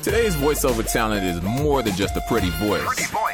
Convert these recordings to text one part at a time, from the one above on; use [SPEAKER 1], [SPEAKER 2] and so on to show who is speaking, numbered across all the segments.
[SPEAKER 1] Today's voiceover talent is more than just a pretty voice.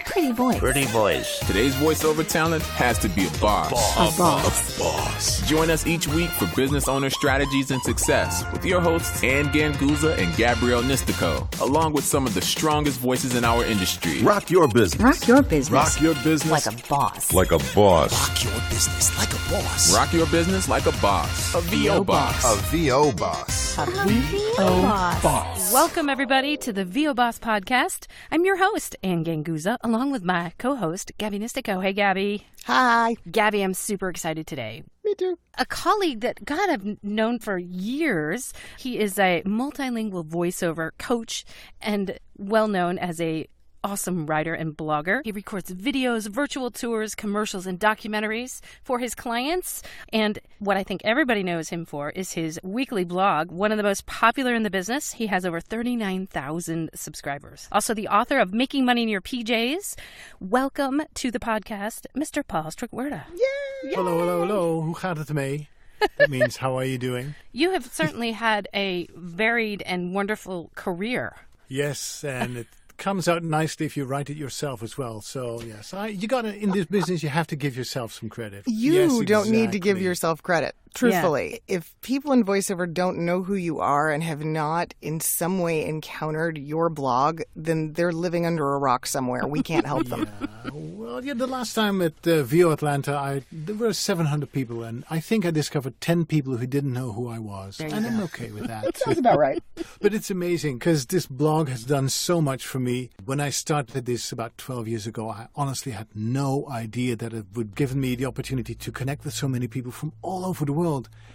[SPEAKER 2] Pretty voice.
[SPEAKER 1] Today's voiceover talent has to be a boss.
[SPEAKER 2] A boss.
[SPEAKER 1] Join us each week for business owner strategies and success with your hosts Anne Gabby and Gabrielle Nistico, along with some of the strongest voices in our industry.
[SPEAKER 3] Rock your business.
[SPEAKER 2] Rock your business.
[SPEAKER 3] Rock your business.
[SPEAKER 2] Like a boss.
[SPEAKER 3] Like a boss.
[SPEAKER 4] Rock your business like a boss.
[SPEAKER 1] Rock your business like a boss. A VO boss.
[SPEAKER 3] A VO boss.
[SPEAKER 2] A VO boss.
[SPEAKER 5] Welcome, everybody, to the VO Boss podcast. I'm your host, Anne Gabby, along with my co-host, Gabby Nistico. Hey, Gabby.
[SPEAKER 2] Hi.
[SPEAKER 5] Gabby, I'm super excited today.
[SPEAKER 2] Me too.
[SPEAKER 5] A colleague that, God, I've known for years. He is a multilingual voiceover coach and well-known as a awesome writer and blogger. He records videos, virtual tours, commercials, and documentaries for his clients. And what I think everybody knows him for is his weekly blog, one of the most popular in the business. He has over 39,000 subscribers. Also the author of Making Money in Your PJs. Welcome to the podcast, Mr. Paul Strikwerda.
[SPEAKER 2] Yay!
[SPEAKER 6] Hello. Hoe gaat het ermee? That means, how are you doing?
[SPEAKER 5] You have certainly had a varied and wonderful career.
[SPEAKER 6] Yes, and it comes out nicely if you write it yourself as well. So, yes, you got to, in this business, you have to give yourself some credit.
[SPEAKER 2] You don't need to give yourself credit. Truthfully, if people in voiceover don't know who you are and have not in some way encountered your blog, then they're living under a rock somewhere. We can't help them.
[SPEAKER 6] The last time at VO Atlanta, there were 700 people, and I think I discovered 10 people who didn't know who I was. And I'm okay with that.
[SPEAKER 2] That sounds about right.
[SPEAKER 6] But it's amazing because this blog has done so much for me. When I started this about 12 years ago, I honestly had no idea that it would give me the opportunity to connect with so many people from all over the world.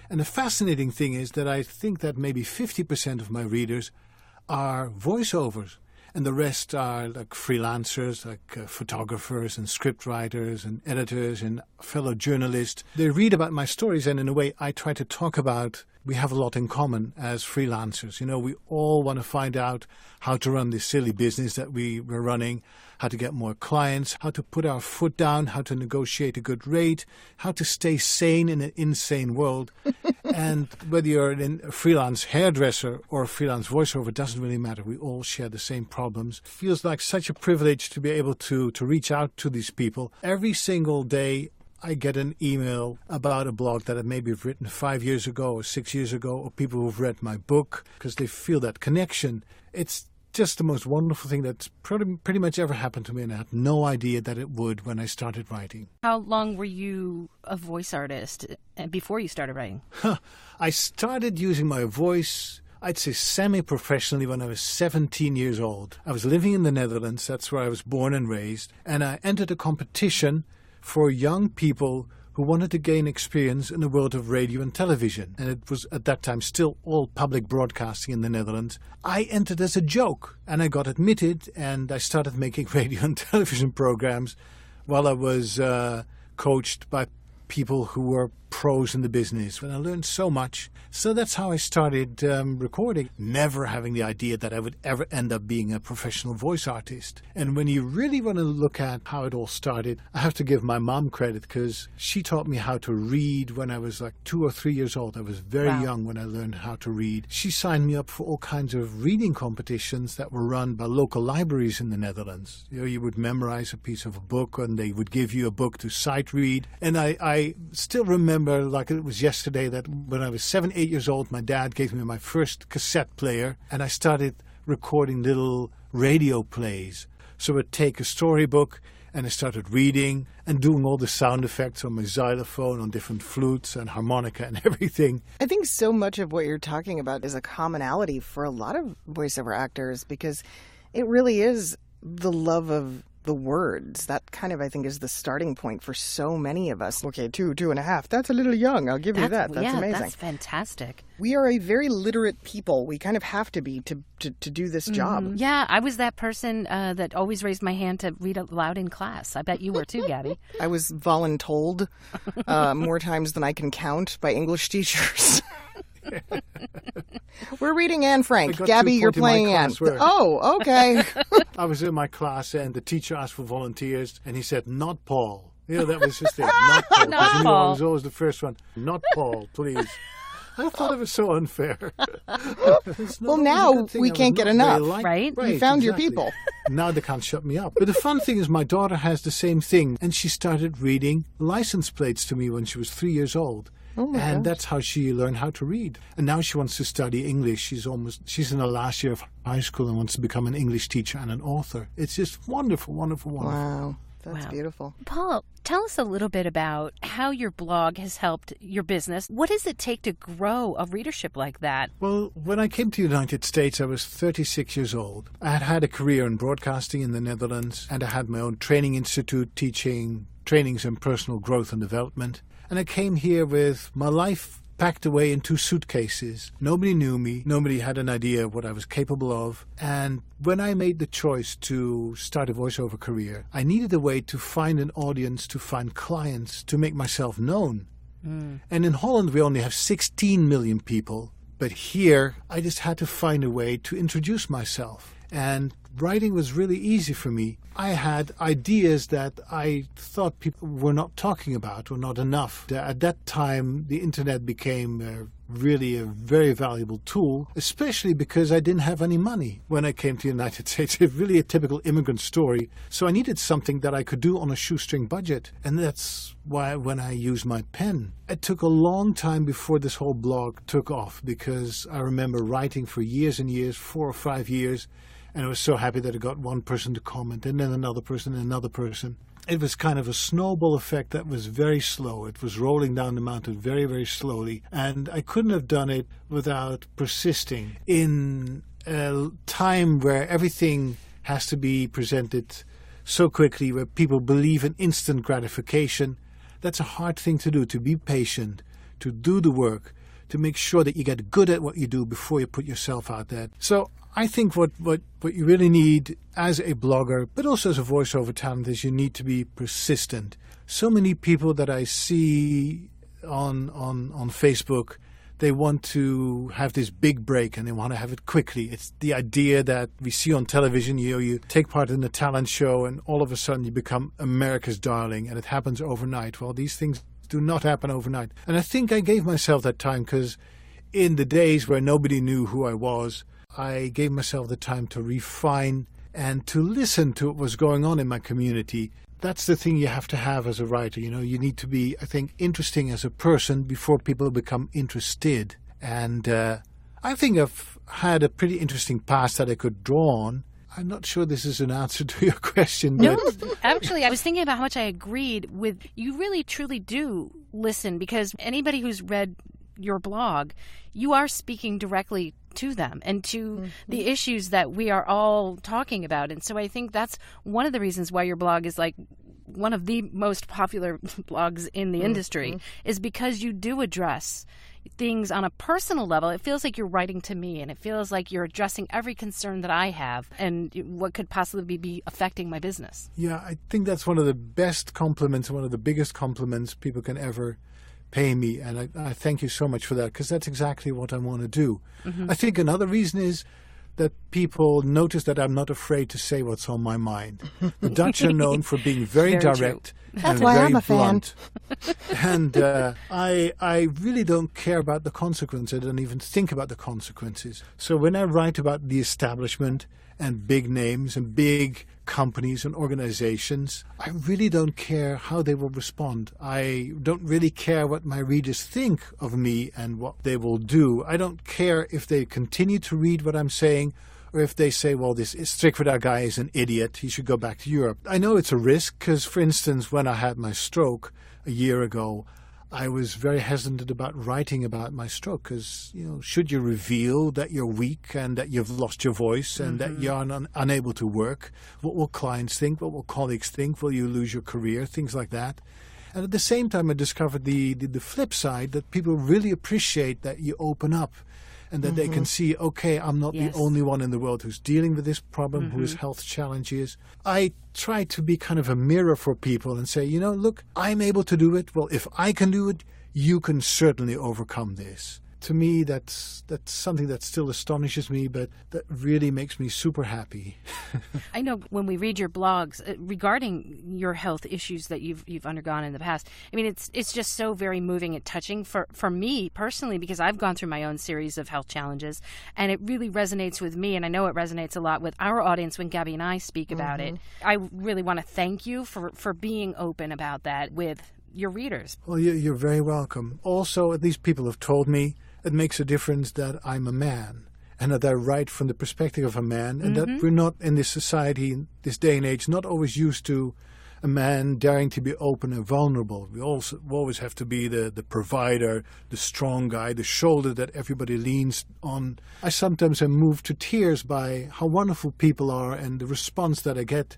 [SPEAKER 6] And the fascinating thing is that I think that maybe 50% of my readers are voiceovers. And the rest are like freelancers, like photographers and scriptwriters and editors and fellow journalists. They read about my stories, and in a way I try to talk about, we have a lot in common as freelancers. You know, we all want to find out how to run this silly business that we're running, how to get more clients, how to put our foot down, how to negotiate a good rate, how to stay sane in an insane world. And whether you're a freelance hairdresser or a freelance voiceover, it doesn't really matter. We all share the same problems. It feels like such a privilege to be able to reach out to these people. Every single day I get an email about a blog that I maybe have written 5 years ago or 6 years ago, or people who've read my book because they feel that connection. It's just the most wonderful thing that's pretty much ever happened to me, and I had no idea that it would when I started writing.
[SPEAKER 5] How long were you a voice artist before you started writing?
[SPEAKER 6] I started using my voice, I'd say semi-professionally, when I was 17 years old. I was living in the Netherlands, that's where I was born and raised, and I entered a competition for young people who wanted to gain experience in the world of radio and television. And it was at that time still all public broadcasting in the Netherlands. I entered as a joke, and I got admitted, and I started making radio and television programs while I was coached by people who were pros in the business. And I learned so much. So that's how I started recording, never having the idea that I would ever end up being a professional voice artist. And when you really want to look at how it all started, I have to give my mom credit because she taught me how to read when I was like 2 or 3 years old. I was very young when I learned how to read. She signed me up for all kinds of reading competitions that were run by local libraries in the Netherlands. You know, you would memorize a piece of a book and they would give you a book to sight read. And I still remember like it was yesterday that when I was 7-8 years old, my dad gave me my first cassette player and I started recording little radio plays. So I'd take a storybook and I started reading and doing all the sound effects on my xylophone, on different flutes and harmonica and everything.
[SPEAKER 2] I think so much of what you're talking about is a commonality for a lot of voiceover actors because it really is the love of the words. That kind of, I think, is the starting point for so many of us. Okay, 2.5. That's a little young. I'll give you that. That's amazing.
[SPEAKER 5] That's fantastic.
[SPEAKER 2] We are a very literate people. We kind of have to be to do this job.
[SPEAKER 5] Yeah, I was that person that always raised my hand to read aloud in class. I bet you were too, Gabby.
[SPEAKER 2] I was voluntold more times than I can count by English teachers. We're reading Anne Frank. Gabby, you're playing Anne. Oh, okay.
[SPEAKER 6] I was in my class and the teacher asked for volunteers and he said, not Paul. You know, that was his thing. Not Paul.
[SPEAKER 5] Not
[SPEAKER 6] Paul.
[SPEAKER 5] Paul.
[SPEAKER 6] I was always the first one. Not Paul, please. I thought it was so unfair.
[SPEAKER 2] Well, now we can't get enough,
[SPEAKER 5] right?
[SPEAKER 2] You found your people.
[SPEAKER 6] Now they can't shut me up. But the fun thing is my daughter has the same thing, and she started reading license plates to me when she was 3 years old.
[SPEAKER 2] Oh my
[SPEAKER 6] and
[SPEAKER 2] gosh.
[SPEAKER 6] that's how she learned how to read. And now she wants to study English. She's in the last year of high school and wants to become an English teacher and an author. It's just wonderful, wonderful, wonderful.
[SPEAKER 2] Wow. That's beautiful.
[SPEAKER 5] Paul, tell us a little bit about how your blog has helped your business. What does it take to grow a readership like that?
[SPEAKER 6] Well, when I came to the United States, I was 36 years old. I had had a career in broadcasting in the Netherlands, and I had my own training institute teaching trainings in personal growth and development. And I came here with my life packed away in 2 suitcases. Nobody knew me. Nobody had an idea of what I was capable of. And when I made the choice to start a voiceover career, I needed a way to find an audience, to find clients, to make myself known. And in Holland, we only have 16 million people. But here, I just had to find a way to introduce myself. And writing was really easy for me. I had ideas that I thought people were not talking about or not enough. At that time, the internet became really a very valuable tool, especially because I didn't have any money when I came to the United States. It's really a typical immigrant story. So I needed something that I could do on a shoestring budget. And that's why when I used my pen, it took a long time before this whole blog took off, because I remember writing for years and years, 4 or 5 years, and I was so happy that I got one person to comment, and then another person, and another person. It was kind of a snowball effect that was very slow. It was rolling down the mountain very, very slowly. And I couldn't have done it without persisting in a time where everything has to be presented so quickly, where people believe in instant gratification. That's a hard thing to do, to be patient, to do the work, to make sure that you get good at what you do before you put yourself out there. So I think what you really need as a blogger, but also as a voiceover talent, is you need to be persistent. So many people that I see on Facebook, they want to have this big break and they want to have it quickly. It's the idea that we see on television. You take part in a talent show and all of a sudden you become America's darling, and it happens overnight. Well, these things do not happen overnight. And I think I gave myself that time, because in the days where nobody knew who I was, I gave myself the time to refine and to listen to what was going on in my community. That's the thing you have to have as a writer. You know, you need to be, I think, interesting as a person before people become interested. And I think I've had a pretty interesting past that I could draw on. I'm not sure this is an answer to your question.
[SPEAKER 5] No, actually, I was thinking about how much I agreed with. You really, truly do listen, because anybody who's read your blog, you are speaking directly to them and to the issues that we are all talking about. And so I think that's one of the reasons why your blog is like one of the most popular blogs in the industry, is because you do address things on a personal level. It feels like you're writing to me, and it feels like you're addressing every concern that I have and what could possibly be affecting my business.
[SPEAKER 6] Yeah, I think that's one of the best compliments, one of the biggest compliments people can ever pay me, and I thank you so much for that, because that's exactly what I want to do. I think another reason is that people notice that I'm not afraid to say what's on my mind. The Dutch are known for being very direct and
[SPEAKER 2] why
[SPEAKER 6] very
[SPEAKER 2] I'm a fan.
[SPEAKER 6] blunt. And I really don't care about the consequences. I don't even think about the consequences. So when I write about the establishment and big names and big companies and organizations, I really don't care how they will respond. I don't really care what my readers think of me and what they will do. I don't care if they continue to read what I'm saying, or if they say, well, this Strikwerda guy is an idiot, he should go back to Europe. I know it's a risk, because, for instance, when I had my stroke a year ago, I was very hesitant about writing about my stroke, because, you know, should you reveal that you're weak and that you've lost your voice and that you're unable to work? What will clients think? What will colleagues think? Will you lose your career? Things like that. And at the same time, I discovered the flip side, that people really appreciate that you open up and that they can see, okay, I'm not the only one in the world who's dealing with this problem, who has health challenges. I try to be kind of a mirror for people and say, you know, look, I'm able to do it. Well, if I can do it, you can certainly overcome this. to me, that's something that still astonishes me, but that really makes me super happy.
[SPEAKER 5] I know when we read your blogs regarding your health issues that you've undergone in the past, I mean, it's just so very moving and touching for me personally, because I've gone through my own series of health challenges, and it really resonates with me, and I know it resonates a lot with our audience when Gabby and I speak about it. I really want to thank you for being open about that with your readers.
[SPEAKER 6] Well, you're very welcome. Also, at least people have told me it makes a difference that I'm a man and that I write from the perspective of a man, and that we're not in this society, in this day and age, not always used to a man daring to be open and vulnerable. We always have to be the provider, the strong guy, the shoulder that everybody leans on. I sometimes am moved to tears by how wonderful people are and the response that I get,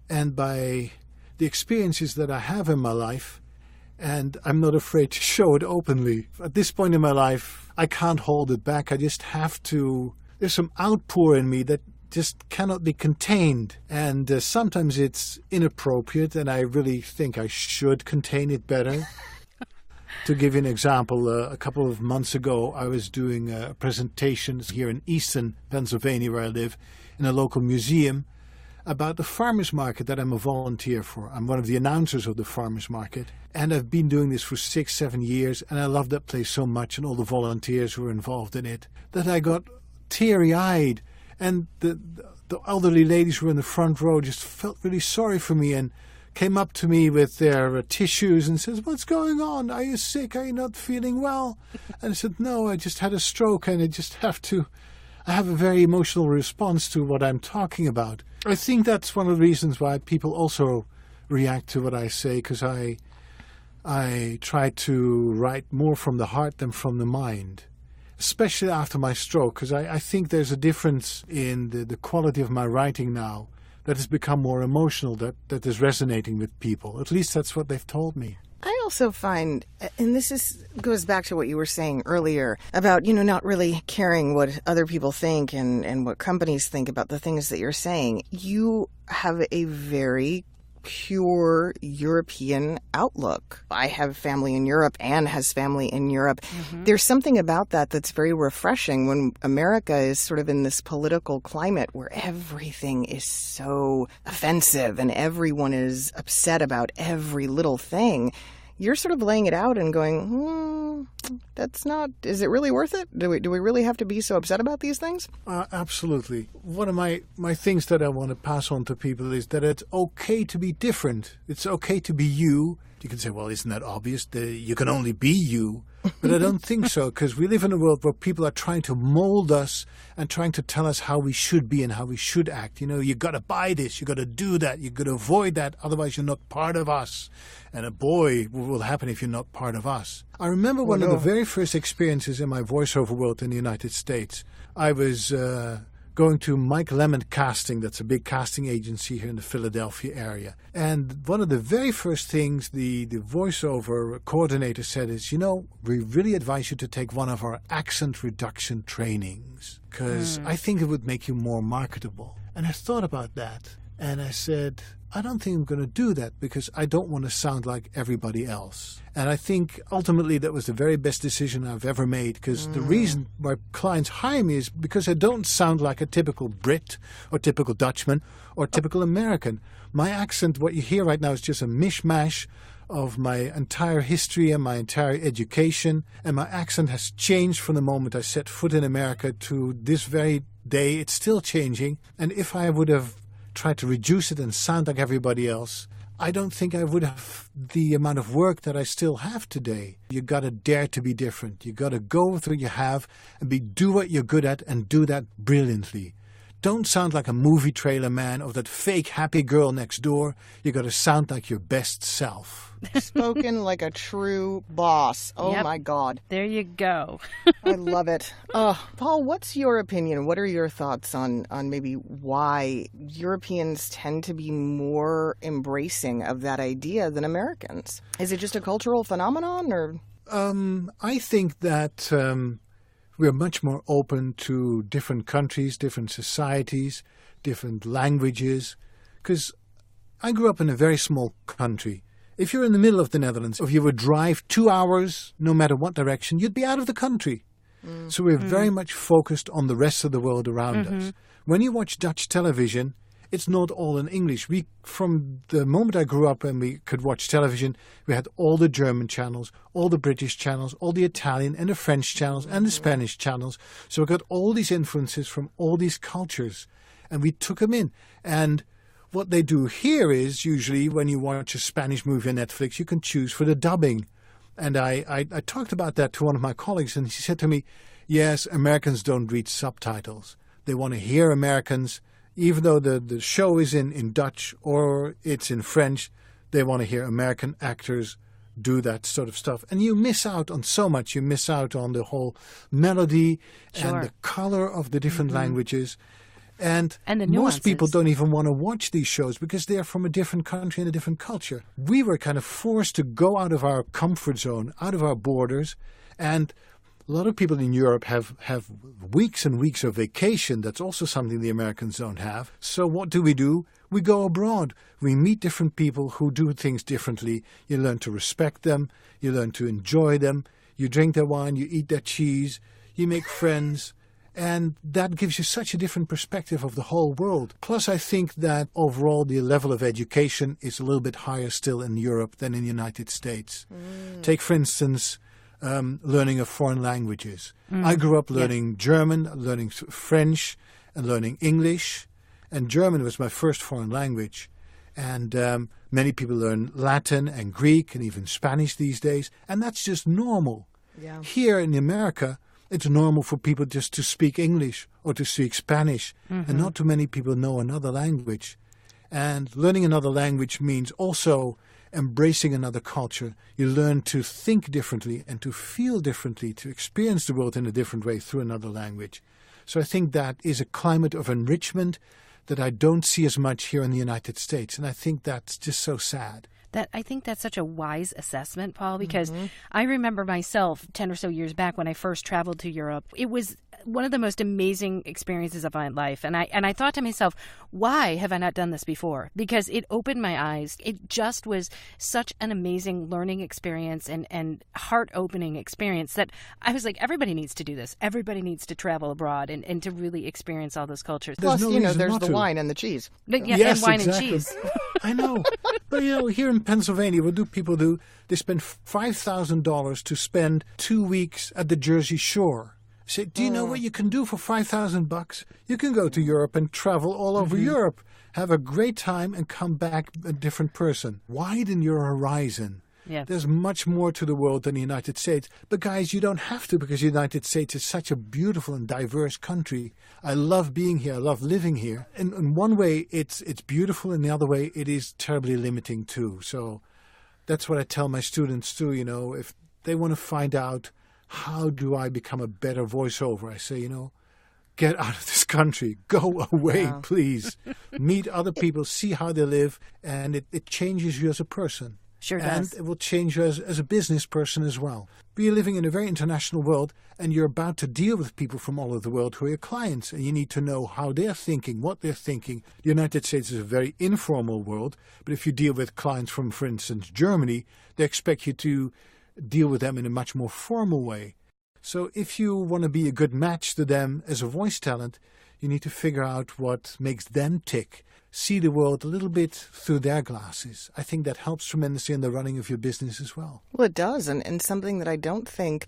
[SPEAKER 6] and by the experiences that I have in my life. And I'm not afraid to show it openly. At this point in my life, I can't hold it back. I just have to. There's some outpour in me that just cannot be contained. And sometimes it's inappropriate, and I really think I should contain it better. To give you an example, a couple of months ago, I was doing a presentation here in eastern Pennsylvania, where I live, in a local museum, about the farmers market that I'm a volunteer for. I'm one of the announcers of the farmers market, and I've been doing this for 6-7 years, and I love that place so much and all the volunteers who are involved in it, that I got teary-eyed, and the elderly ladies who were in the front row just felt really sorry for me and came up to me with their tissues and says, "What's going on? Are you sick? Are you not feeling well?" And I said, "No, I just had a stroke, and I have a very emotional response to what I'm talking about." I think that's one of the reasons why people also react to what I say, because I try to write more from the heart than from the mind, especially after my stroke, because I think there's a difference in the quality of my writing now that has become more emotional, that is resonating with people. At least that's what they've told me.
[SPEAKER 2] I also find, and goes back to what you were saying earlier about, not really caring what other people think and what companies think about the things that you're saying. You have a very pure European outlook. I have family in Europe. Anne has family in Europe. There's something about that that's very refreshing when America is sort of in this political climate where everything is so offensive and everyone is upset about every little thing. You're sort of laying it out and going, is it really worth it? Do we really have to be so upset about these things?
[SPEAKER 6] Absolutely. One of my things that I want to pass on to people is that it's okay to be different. It's okay to be you. You can say, well, isn't that obvious? You can only be you. But I don't think so, because we live in a world where people are trying to mold us and trying to tell us how we should be and how we should act. You got to buy this, you got to do that, you got to avoid that, otherwise you're not part of us. And boy, what will happen if you're not part of us? I remember one of the very first experiences in my voiceover world in the United States. I was going to Mike Lemon Casting. That's a big casting agency here in the Philadelphia area. And one of the very first things the voiceover coordinator said is, we really advise you to take one of our accent reduction trainings, because I think it would make you more marketable. And I thought about that, and I said, I don't think I'm going to do that, because I don't want to sound like everybody else. And I think ultimately that was the very best decision I've ever made, because the reason why clients hire me is because I don't sound like a typical Brit or typical Dutchman or typical American. My accent, what you hear right now, is just a mishmash of my entire history and my entire education. And my accent has changed from the moment I set foot in America to this very day. It's still changing. And if I would have tried to reduce it and sound like everybody else, I don't think I would have the amount of work that I still have today. You got to dare to be different. You got to go with what you have and do what you're good at and do that brilliantly. Don't sound like a movie trailer man or that fake happy girl next door. You got to sound like your best self.
[SPEAKER 2] Spoken like a true boss. Oh,
[SPEAKER 5] Yep.
[SPEAKER 2] My God.
[SPEAKER 5] There you go.
[SPEAKER 2] I love it. Paul, what's your opinion? What are your thoughts on maybe why Europeans tend to be more embracing of that idea than Americans? Is it just a cultural phenomenon, or?
[SPEAKER 6] I think that we're much more open to different countries, different societies, different languages, because I grew up in a very small country. If you're in the middle of the Netherlands, if you would drive 2 hours, no matter what direction, you'd be out of the country. So we're very much focused on the rest of the world around us. When you watch Dutch television, it's not all in English. From the moment I grew up and we could watch television, we had all the German channels, all the British channels, all the Italian and the French channels and the Spanish channels. So we got all these influences from all these cultures, and we took them in. And what they do here is usually when you watch a Spanish movie on Netflix, you can choose for the dubbing. And I talked about that to one of my colleagues, and he said to me, yes, Americans don't read subtitles. They want to hear Americans. Even though the show is in Dutch or it's in French, they want to hear American actors do that sort of stuff. And you miss out on so much. You miss out on the whole melody and the color of the different languages. And
[SPEAKER 5] the
[SPEAKER 6] most people
[SPEAKER 5] nuances.
[SPEAKER 6] don't even want to watch these shows because they're from a different country and a different culture. We were kind of forced to go out of our comfort zone, out of our borders, and a lot of people in Europe have weeks and weeks of vacation. That's also something the Americans don't have. So what do? We go abroad. We meet different people who do things differently. You learn to respect them. You learn to enjoy them. You drink their wine. You eat their cheese. You make friends. And that gives you such a different perspective of the whole world. Plus, I think that overall the level of education is a little bit higher still in Europe than in the United States. Take, for instance, learning of foreign languages. I grew up learning German, learning French, and learning English. And German was my first foreign language. And many people learn Latin and Greek and even Spanish these days. And that's just normal.
[SPEAKER 2] Yeah.
[SPEAKER 6] Here in America, it's normal for people just to speak English or to speak Spanish. And not too many people know another language. And learning another language means also embracing another culture. You learn to think differently and to feel differently, to experience the world in a different way through another language. So I think that is a climate of enrichment that I don't see as much here in the United States. And I think that's just so sad.
[SPEAKER 5] I think that's such a wise assessment, Paul, because I remember myself 10 or so years back when I first traveled to Europe. It was one of the most amazing experiences of my life. And I thought to myself, why have I not done this before? Because it opened my eyes. It just was such an amazing learning experience and heart-opening experience that I was like, everybody needs to do this. Everybody needs to travel abroad and to really experience all those cultures.
[SPEAKER 6] There's
[SPEAKER 2] Plus,
[SPEAKER 6] no
[SPEAKER 2] there's
[SPEAKER 6] reason
[SPEAKER 2] the
[SPEAKER 6] not to.
[SPEAKER 2] wine and the cheese.
[SPEAKER 5] And wine and cheese.
[SPEAKER 6] I know. But, here in Pennsylvania, what do people do? They spend $5,000 to spend 2 weeks at the Jersey Shore. Say, do you know what you can do for $5,000? You can go to Europe and travel all over Europe, have a great time, and come back a different person. Widen your horizon.
[SPEAKER 5] Yeah.
[SPEAKER 6] There's much more to the world than the United States. But guys, you don't have to, because the United States is such a beautiful and diverse country. I love being here. I love living here. And in one way, it's beautiful. In the other way, it is terribly limiting too. So that's what I tell my students too. If they want to find out, how do I become a better voiceover? I say, get out of this country. Go away, please. Meet other people, see how they live, and it changes you as a person.
[SPEAKER 5] Sure
[SPEAKER 6] And
[SPEAKER 5] does.
[SPEAKER 6] it will change you as a business person as well. But you're living in a very international world, and you're about to deal with people from all over the world who are your clients, and you need to know how they're thinking, what they're thinking. The United States is a very informal world, but if you deal with clients from, for instance, Germany, they expect you to deal with them in a much more formal way. So if you want to be a good match to them as a voice talent, you need to figure out what makes them tick. See the world a little bit through their glasses. I think that helps tremendously in the running of your business as well.
[SPEAKER 2] Well, it does. And something that I don't think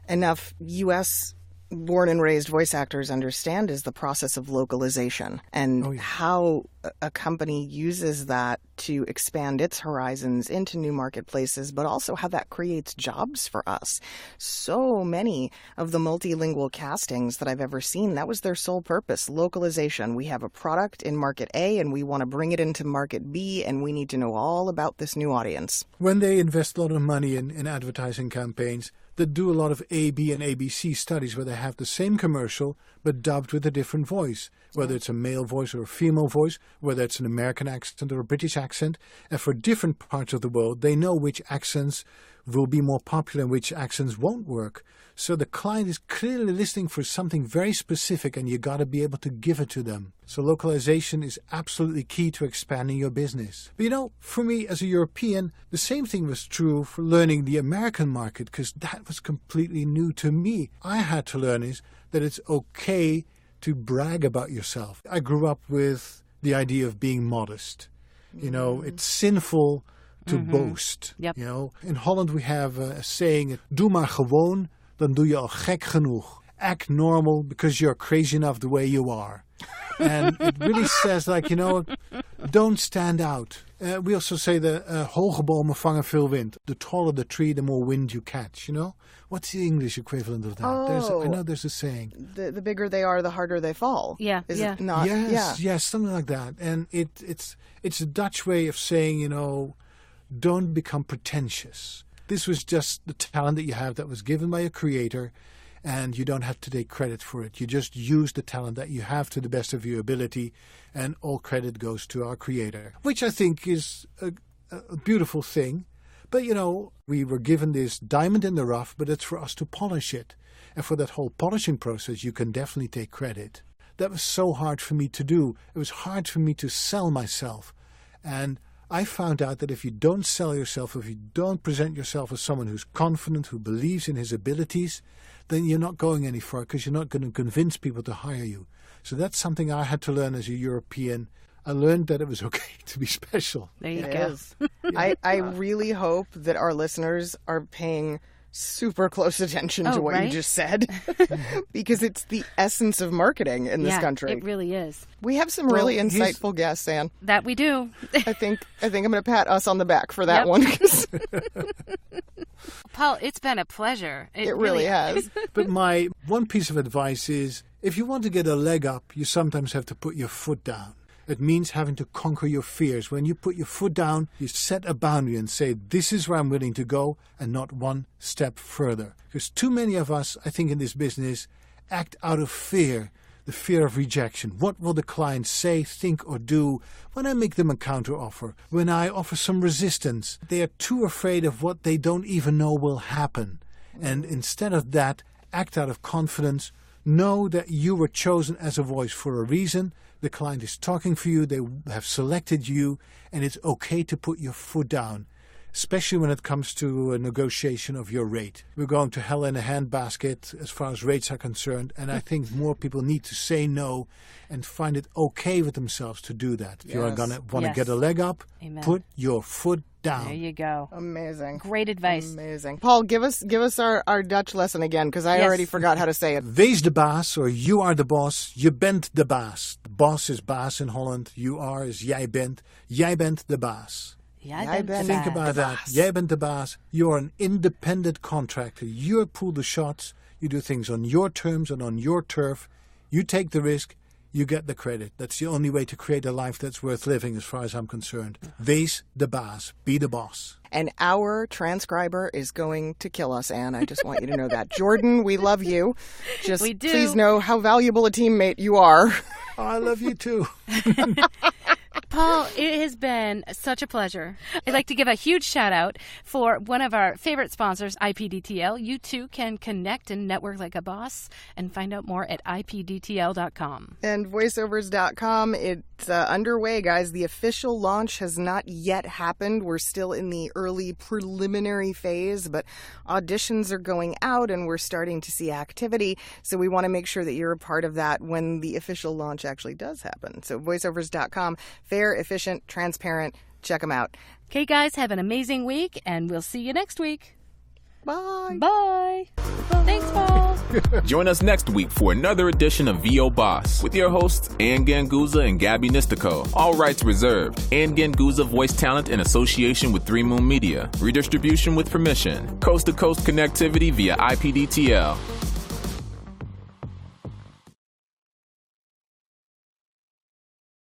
[SPEAKER 2] enough U.S. born and raised voice actors understand is the process of localization and how a company uses that to expand its horizons into new marketplaces, but also how that creates jobs for us. So many of the multilingual castings that I've ever seen, that was their sole purpose, localization. We have a product in market A and we want to bring it into market B, and we need to know all about this new audience.
[SPEAKER 6] When they invest a lot of money in advertising campaigns, they do a lot of A, B, and ABC studies where they have the same commercial but dubbed with a different voice, whether it's a male voice or a female voice, whether it's an American accent or a British accent. And for different parts of the world, they know which accents will be more popular and which accents won't work. So the client is clearly listening for something very specific and you got to be able to give it to them. So localization is absolutely key to expanding your business. But for me as a European, the same thing was true for learning the American market because that was completely new to me. I had to learn is that it's okay to brag about yourself. I grew up with the idea of being modest. It's sinful to boast.
[SPEAKER 5] Yep.
[SPEAKER 6] In Holland we have a saying, doe maar gewoon, dan doe je al gek genoeg. Act normal because you're crazy enough the way you are. And it really says don't stand out. We also say that hoge bomen vangen veel wind. The taller the tree, the more wind you catch, What's the English equivalent of that? I know there's a saying.
[SPEAKER 2] The bigger they are, the harder they fall.
[SPEAKER 5] Yeah,
[SPEAKER 2] Is
[SPEAKER 5] yeah.
[SPEAKER 2] it not?
[SPEAKER 6] Yes, something like that. And it's a Dutch way of saying, don't become pretentious. This was just the talent that you have that was given by a creator, and you don't have to take credit for it. You just use the talent that you have to the best of your ability, and all credit goes to our creator, which I think is a beautiful thing. But, we were given this diamond in the rough, but it's for us to polish it. And for that whole polishing process, you can definitely take credit. That was so hard for me to do. It was hard for me to sell myself. And I found out that if you don't sell yourself, if you don't present yourself as someone who's confident, who believes in his abilities, then you're not going any further because you're not going to convince people to hire you. So that's something I had to learn as a European. I learned that it was okay to be special.
[SPEAKER 5] There you
[SPEAKER 2] It
[SPEAKER 5] go.
[SPEAKER 2] is. I really hope that our listeners are paying super close attention to what you just said because it's the essence of marketing in this country.
[SPEAKER 5] It really is.
[SPEAKER 2] We have some really insightful guests, Anne.
[SPEAKER 5] That we do.
[SPEAKER 2] I think I'm going to pat us on the back for that one.
[SPEAKER 5] Paul, it's been a pleasure.
[SPEAKER 2] It really has.
[SPEAKER 6] But my one piece of advice is, if you want to get a leg up, you sometimes have to put your foot down. It means having to conquer your fears. When you put your foot down, you set a boundary and say, this is where I'm willing to go and not one step further. Because too many of us, I think, in this business act out of fear, the fear of rejection. What will the client say, think, or do when I make them a counter offer? When I offer some resistance? They are too afraid of what they don't even know will happen. And instead of that, act out of confidence. Know that you were chosen as a voice for a reason. The client is talking for you. They have selected you. And it's okay to put your foot down, especially when it comes to a negotiation of your rate. We're going to hell in a handbasket as far as rates are concerned. And I think more people need to say no and find it okay with themselves to do that. If you're going to want to get a leg up, put your foot down.
[SPEAKER 5] There you go.
[SPEAKER 2] Amazing.
[SPEAKER 5] Great advice.
[SPEAKER 2] Amazing. Paul, give us our Dutch lesson again, because I already forgot how to say it.
[SPEAKER 6] Wees de baas, or you are the boss. Je bent de baas. The boss is baas in Holland. You are is jij bent. Jij bent de baas. Think about that. Jij bent de baas. You're an independent contractor. You pull the shots. You do things on your terms and on your turf. You take the risk. You get the credit. That's the only way to create a life that's worth living as far as I'm concerned. Wees de baas. Be the boss.
[SPEAKER 2] And our transcriber is going to kill us, Anne. I just want you to know that. Jordan, we love you. Just
[SPEAKER 5] we do.
[SPEAKER 2] Please know how valuable a teammate you are.
[SPEAKER 6] Oh, I love you too.
[SPEAKER 5] Paul, it has been such a pleasure. I'd like to give a huge shout out for one of our favorite sponsors, IPDTL. You too can connect and network like a boss and find out more at IPDTL.com.
[SPEAKER 2] And voiceovers.com. It's underway, guys. The official launch has not yet happened. We're still in the early preliminary phase, but auditions are going out and we're starting to see activity. So we want to make sure that you're a part of that when the official launch actually does happen. So voiceovers.com. Fair, efficient, transparent. Check them out.
[SPEAKER 5] Okay, guys, have an amazing week, and we'll see you next week.
[SPEAKER 2] Bye.
[SPEAKER 5] Bye. Thanks, Paul.
[SPEAKER 1] Join us next week for another edition of VO Boss with your hosts, Anne Gabby and Gabby Nistico. All rights reserved. Anne Gabby voice talent in association with 3 Moon Media. Redistribution with permission. Coast-to-coast connectivity via IPDTL.